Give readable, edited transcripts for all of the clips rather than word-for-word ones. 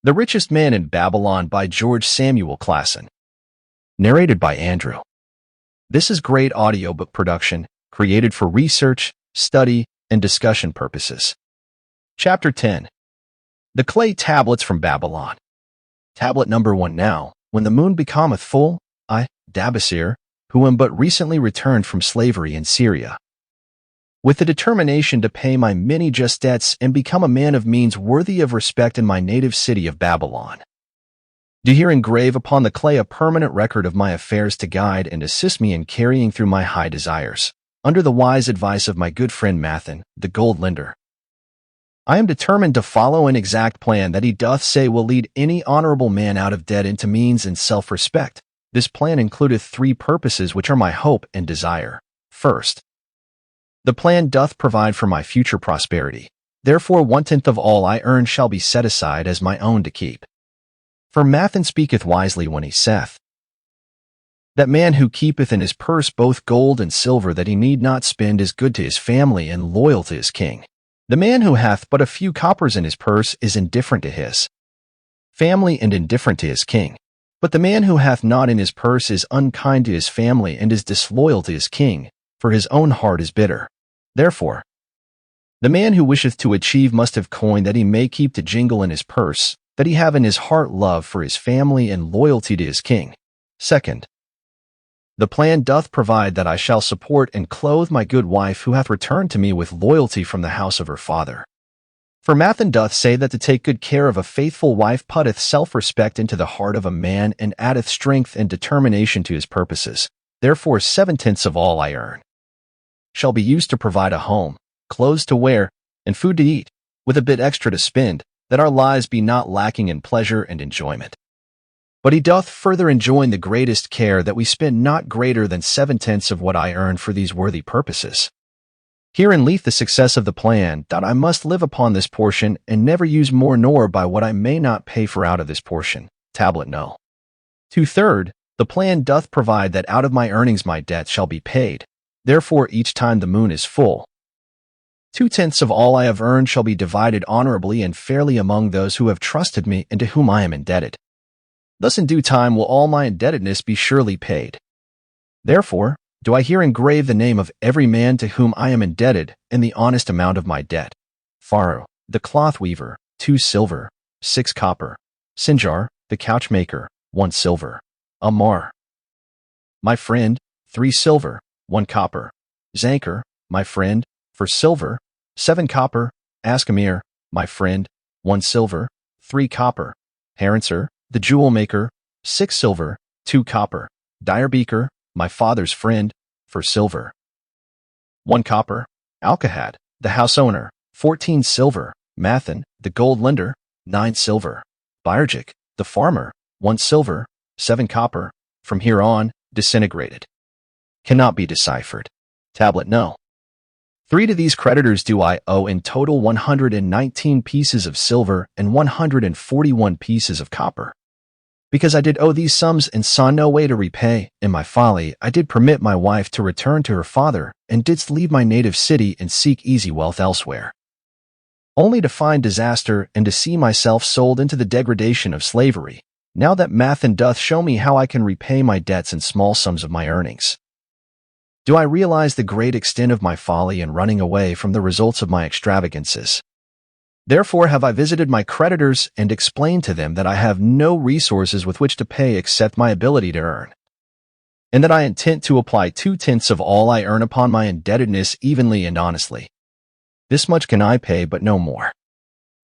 The Richest Man in Babylon by George Samuel Clason. Narrated by Andrew. This is great audiobook production, created for research, study, and discussion purposes. Chapter 10. The Clay Tablets from Babylon. Tablet number 1. Now, when the moon becometh full, I, Dabasir, who am but recently returned from slavery in Syria, with the determination to pay my many just debts and become a man of means worthy of respect in my native city of Babylon, do here engrave upon the clay a permanent record of my affairs to guide and assist me in carrying through my high desires, under the wise advice of my good friend Mathan, the gold lender. I am determined to follow an exact plan that he doth say will lead any honorable man out of debt into means and self-respect. This plan includeth 3 purposes which are my hope and desire. First, the plan doth provide for my future prosperity. Therefore 1/10 of all I earn shall be set aside as my own to keep. For Mathan speaketh wisely when he saith, that man who keepeth in his purse both gold and silver that he need not spend is good to his family and loyal to his king. The man who hath but a few coppers in his purse is indifferent to his family and indifferent to his king. But the man who hath not in his purse is unkind to his family and is disloyal to his king, for his own heart is bitter. Therefore, the man who wisheth to achieve must have coin that he may keep to jingle in his purse, that he have in his heart love for his family and loyalty to his king. Second, the plan doth provide that I shall support and clothe my good wife who hath returned to me with loyalty from the house of her father. For Mathan doth say that to take good care of a faithful wife putteth self-respect into the heart of a man and addeth strength and determination to his purposes. Therefore 7/10 of all I earn shall be used to provide a home, clothes to wear, and food to eat, with a bit extra to spend, that our lives be not lacking in pleasure and enjoyment. But he doth further enjoin the greatest care that we spend not greater than 7/10 of what I earn for these worthy purposes. Herein lieth the success of the plan, that I must live upon this portion, and never use more nor by what I may not pay for out of this portion. Tablet no. 2/3, the plan doth provide that out of my earnings my debt shall be paid. Therefore each time the moon is full, 2/10 of all I have earned shall be divided honorably and fairly among those who have trusted me and to whom I am indebted. Thus in due time will all my indebtedness be surely paid. Therefore do I here engrave the name of every man to whom I am indebted and the honest amount of my debt. Pharaoh, the cloth weaver, 2 silver, 6 copper. Sinjar, the couchmaker, 1 silver. Amar, my friend, 3 silver, 1 copper. Zankar, my friend, for silver, 7 copper. Askamir, my friend, 1 silver, 3 copper. Haranser, the jewel maker, 6 silver, 2 copper. Direbeaker, my father's friend, for silver, 1 copper. Alkahad, the house owner, 14 silver. Mathan, the gold lender, 9 silver. Birjik, the farmer, 1 silver, 7 copper. From here on, disintegrated. Cannot be deciphered. Tablet no. 3 to these creditors do I owe in total 119 pieces of silver and 141 pieces of copper. Because I did owe these sums and saw no way to repay, in my folly I did permit my wife to return to her father, and didst leave my native city and seek easy wealth elsewhere, only to find disaster and to see myself sold into the degradation of slavery. Now that Mathan doth show me how I can repay my debts in small sums of my earnings, do I realize the great extent of my folly in running away from the results of my extravagances. Therefore have I visited my creditors and explained to them that I have no resources with which to pay except my ability to earn, and that I intend to apply 2/10 of all I earn upon my indebtedness evenly and honestly. This much can I pay, but no more.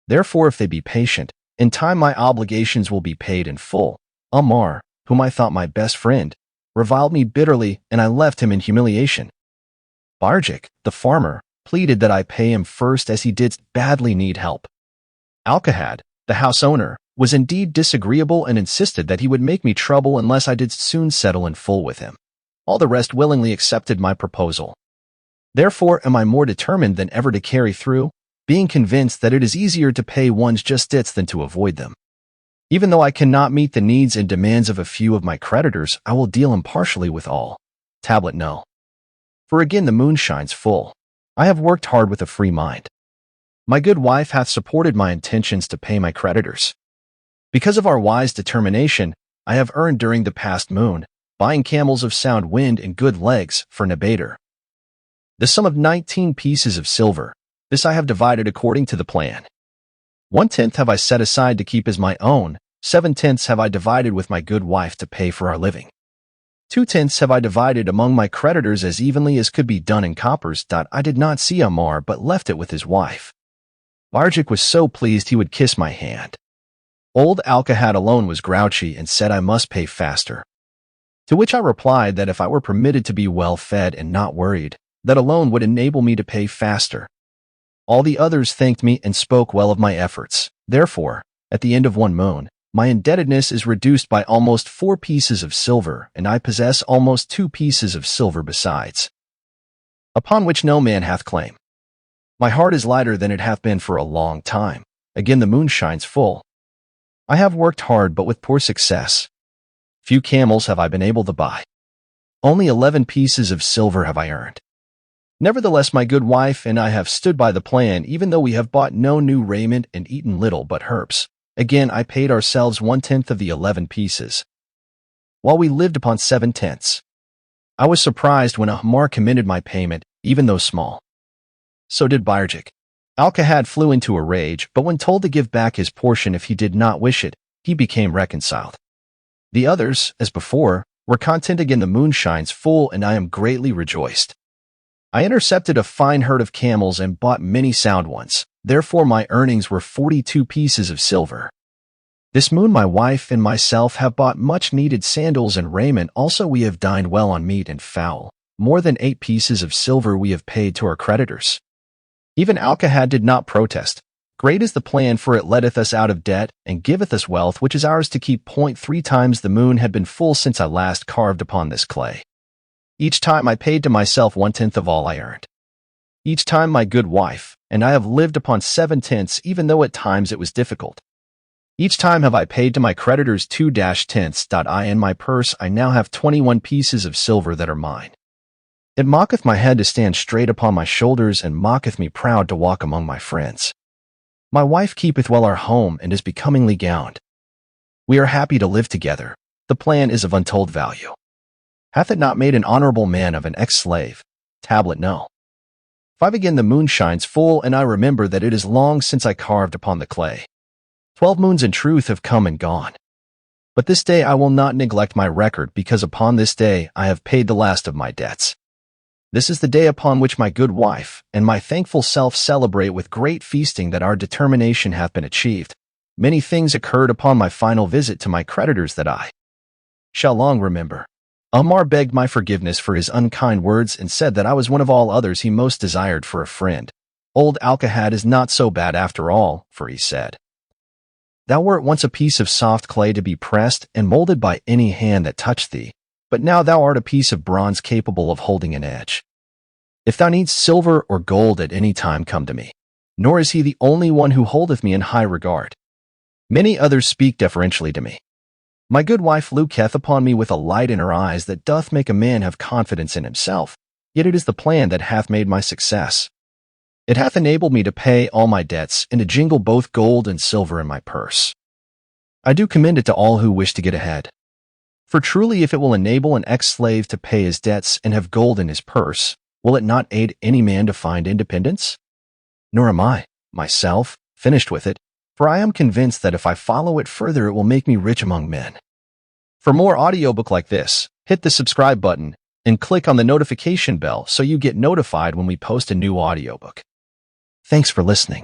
Therefore if they be patient, in time my obligations will be paid in full. Amar, whom I thought my best friend, reviled me bitterly, and I left him in humiliation. Birjik, the farmer, pleaded that I pay him first as he did badly need help. Alkahad, the house owner, was indeed disagreeable and insisted that he would make me trouble unless I did soon settle in full with him. All the rest willingly accepted my proposal. Therefore am I more determined than ever to carry through, being convinced that it is easier to pay one's just debts than to avoid them. Even though I cannot meet the needs and demands of a few of my creditors, I will deal impartially with all. Tablet no. For again the moon shines full. I have worked hard with a free mind. My good wife hath supported my intentions to pay my creditors. Because of our wise determination, I have earned during the past moon, buying camels of sound wind and good legs for Nabater. The sum of 19 pieces of silver. This I have divided according to the plan. 1/10 have I set aside to keep as my own. 7/10 have I divided with my good wife to pay for our living. 2/10 have I divided among my creditors as evenly as could be done in coppers. I did not see Ammar but left it with his wife. Barjik was so pleased he would kiss my hand. Old Alcahad alone was grouchy and said I must pay faster. To which I replied that if I were permitted to be well fed and not worried, that alone would enable me to pay faster. All the others thanked me and spoke well of my efforts. Therefore, at the end of one moon, my indebtedness is reduced by almost 4 pieces of silver, and I possess almost 2 pieces of silver besides, upon which no man hath claim. My heart is lighter than it hath been for a long time. Again the moon shines full. I have worked hard but with poor success. Few camels have I been able to buy. Only 11 pieces of silver have I earned. Nevertheless, my good wife and I have stood by the plan, even though we have bought no new raiment and eaten little but herbs. Again, I paid ourselves 1/10 of the 11 pieces, while we lived upon 7/10. I was surprised when Ammar commended my payment, even though small. So did Barjik. Alcahad flew into a rage, but when told to give back his portion if he did not wish it, he became reconciled. The others, as before, were content. Again the moon shines full, and I am greatly rejoiced. I intercepted a fine herd of camels and bought many sound ones. Therefore my earnings were 42 pieces of silver. This moon my wife and myself have bought much needed sandals and raiment. Also we have dined well on meat and fowl. More than 8 pieces of silver we have paid to our creditors. Even Alcahad did not protest. Great is the plan, for it letteth us out of debt and giveth us wealth, which is ours to keep. 3 times the moon had been full since I last carved upon this clay. Each time I paid to myself 1/10 of all I earned. Each time my good wife and I have lived upon 7/10, even though at times it was difficult. Each time have I paid to my creditors 2-10. I in my purse I now have 21 pieces of silver that are mine. It mocketh my head to stand straight upon my shoulders, and mocketh me proud to walk among my friends. My wife keepeth well our home and is becomingly gowned. We are happy to live together. The plan is of untold value. Hath it not made an honorable man of an ex-slave? Tablet no. 5 Again the moon shines full, and I remember that it is long since I carved upon the clay. 12 moons in truth have come and gone. But this day I will not neglect my record, because upon this day I have paid the last of my debts. This is the day upon which my good wife and my thankful self celebrate with great feasting that our determination hath been achieved. Many things occurred upon my final visit to my creditors that I shall long remember. Ammar begged my forgiveness for his unkind words and said that I was one of all others he most desired for a friend. Old Alcahad is not so bad after all, for he said, Thou wert once a piece of soft clay to be pressed and molded by any hand that touched thee, but now thou art a piece of bronze capable of holding an edge. If thou needst silver or gold at any time, come to me. Nor is he the only one who holdeth me in high regard. Many others speak deferentially to me. My good wife looketh upon me with a light in her eyes that doth make a man have confidence in himself, yet it is the plan that hath made my success. It hath enabled me to pay all my debts and to jingle both gold and silver in my purse. I do commend it to all who wish to get ahead. For truly if it will enable an ex-slave to pay his debts and have gold in his purse, will it not aid any man to find independence? Nor am I, myself, finished with it, for I am convinced that if I follow it further it will make me rich among men. For more audiobook like this, hit the subscribe button and click on the notification bell so you get notified when we post a new audiobook. Thanks for listening.